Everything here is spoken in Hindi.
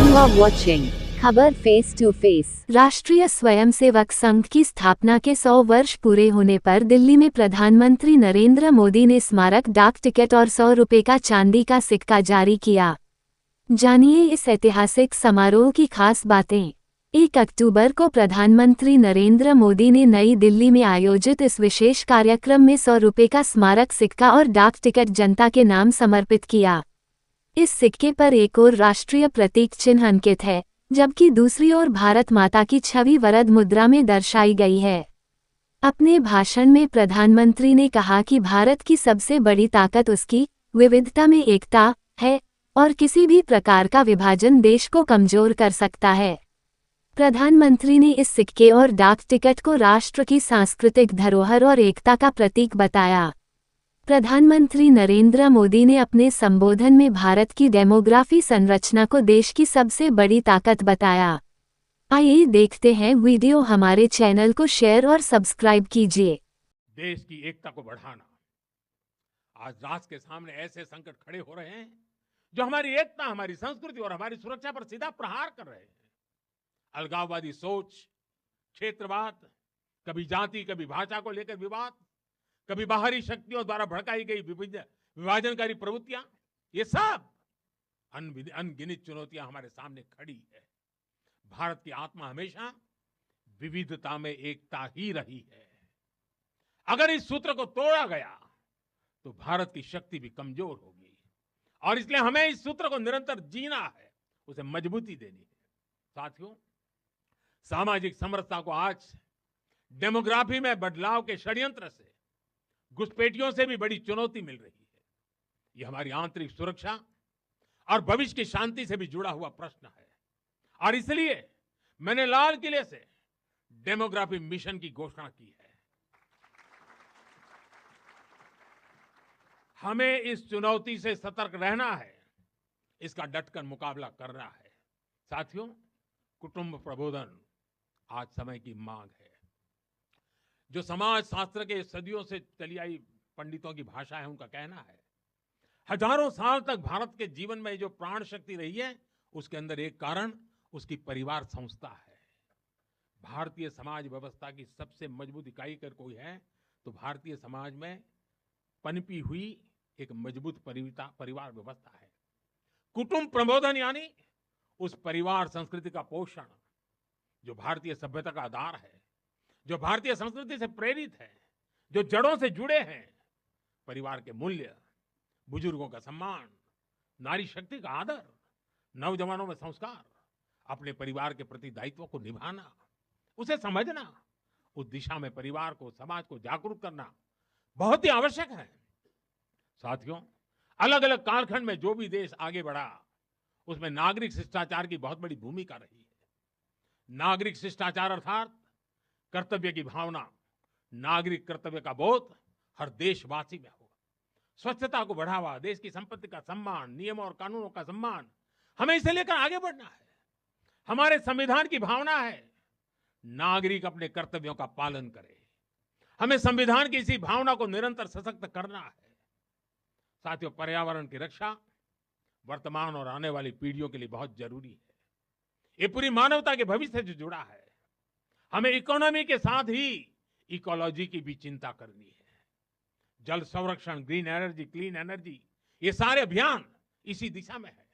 You are watching खबर फेस टू फेस। राष्ट्रीय स्वयंसेवक संघ की स्थापना के 100 वर्ष पूरे होने पर दिल्ली में प्रधानमंत्री नरेंद्र मोदी ने स्मारक डाक टिकट और 100 रुपये का चांदी का सिक्का जारी किया। जानिए इस ऐतिहासिक समारोह की खास बातें। 1 अक्टूबर को प्रधानमंत्री नरेंद्र मोदी ने नई दिल्ली में आयोजित इस विशेष कार्यक्रम में 100 रुपये का स्मारक सिक्का और डाक टिकट जनता के नाम समर्पित किया। इस सिक्के पर एक और राष्ट्रीय प्रतीक चिन्ह अंकित है, जबकि दूसरी ओर भारत माता की छवि वरद मुद्रा में दर्शाई गई है। अपने भाषण में प्रधानमंत्री ने कहा कि भारत की सबसे बड़ी ताकत उसकी विविधता में एकता है और किसी भी प्रकार का विभाजन देश को कमजोर कर सकता है। प्रधानमंत्री ने इस सिक्के और डाक टिकट को राष्ट्र की सांस्कृतिक धरोहर और एकता का प्रतीक बताया। प्रधानमंत्री नरेंद्र मोदी ने अपने संबोधन में भारत की डेमोग्राफी संरचना को देश की सबसे बड़ी ताकत बताया। आइए देखते हैं वीडियो। हमारे चैनल को शेयर और सब्सक्राइब कीजिए। देश की एकता को बढ़ाना। आज राष्ट्र के सामने ऐसे संकट खड़े हो रहे हैं जो हमारी एकता, हमारी संस्कृति और हमारी सुरक्षा पर सीधा प्रहार कर रहे हैं। अलगाववादी सोच, क्षेत्रवाद, कभी जाति, कभी भाषा को लेकर विवाद, कभी बाहरी शक्तियों द्वारा भड़काई गई विभाजनकारी प्रवृत्तियां, ये सब अनगिनत चुनौतियां हमारे सामने खड़ी है। भारत की आत्मा हमेशा विविधता में एकता ही रही है। अगर इस सूत्र को तोड़ा गया तो भारत की शक्ति भी कमजोर होगी और इसलिए हमें इस सूत्र को निरंतर जीना है, उसे मजबूती देनी है। साथियों, सामाजिक समरसता को आज डेमोग्राफी में बदलाव के षड्यंत्र से, घुसपैठियों से भी बड़ी चुनौती मिल रही है। यह हमारी आंतरिक सुरक्षा और भविष्य की शांति से भी जुड़ा हुआ प्रश्न है और इसलिए मैंने लाल किले से डेमोग्राफी मिशन की घोषणा की है। हमें इस चुनौती से सतर्क रहना है, इसका डटकर मुकाबला करना है। साथियों, कुटुंब प्रबोधन आज समय की मांग है। जो समाज शास्त्र के सदियों से चली आई पंडितों की भाषा है, उनका कहना है, हजारों साल तक भारत के जीवन में जो प्राण शक्ति रही है, उसके अंदर एक कारण उसकी परिवार संस्था है। भारतीय समाज व्यवस्था की सबसे मजबूत इकाई अगर कोई है तो भारतीय समाज में पनपी हुई एक मजबूत परिवार व्यवस्था है। कुटुंब प्रबोधन यानी उस परिवार संस्कृति का पोषण जो भारतीय सभ्यता का आधार है, जो भारतीय संस्कृति से प्रेरित है, जो जड़ों से जुड़े हैं। परिवार के मूल्य, बुजुर्गों का सम्मान, नारी शक्ति का आदर, नौजवानों में संस्कार, अपने परिवार के प्रति दायित्व को निभाना, उसे समझना, उस दिशा में परिवार को, समाज को जागरूक करना बहुत ही आवश्यक है। साथियों, अलग अलग कालखंड में जो भी देश आगे बढ़ा, उसमें नागरिक शिष्टाचार की बहुत बड़ी भूमिका रही है। नागरिक शिष्टाचार अर्थात कर्तव्य की भावना, नागरिक कर्तव्य का बोध हर देशवासी में हो। स्वच्छता को बढ़ावा, देश की संपत्ति का सम्मान, नियमों और कानूनों का सम्मान, हमें इसे लेकर आगे बढ़ना है। हमारे संविधान की भावना है नागरिक अपने कर्तव्यों का पालन करे। हमें संविधान की इसी भावना को निरंतर सशक्त करना है। साथियों, पर्यावरण की रक्षा वर्तमान और आने वाली पीढ़ियों के लिए बहुत जरूरी है। ये पूरी मानवता के भविष्य से जुड़ा है। हमें इकोनॉमी के साथ ही इकोलॉजी की भी चिंता करनी है। जल संरक्षण, ग्रीन एनर्जी, क्लीन एनर्जी, ये सारे अभियान इसी दिशा में है।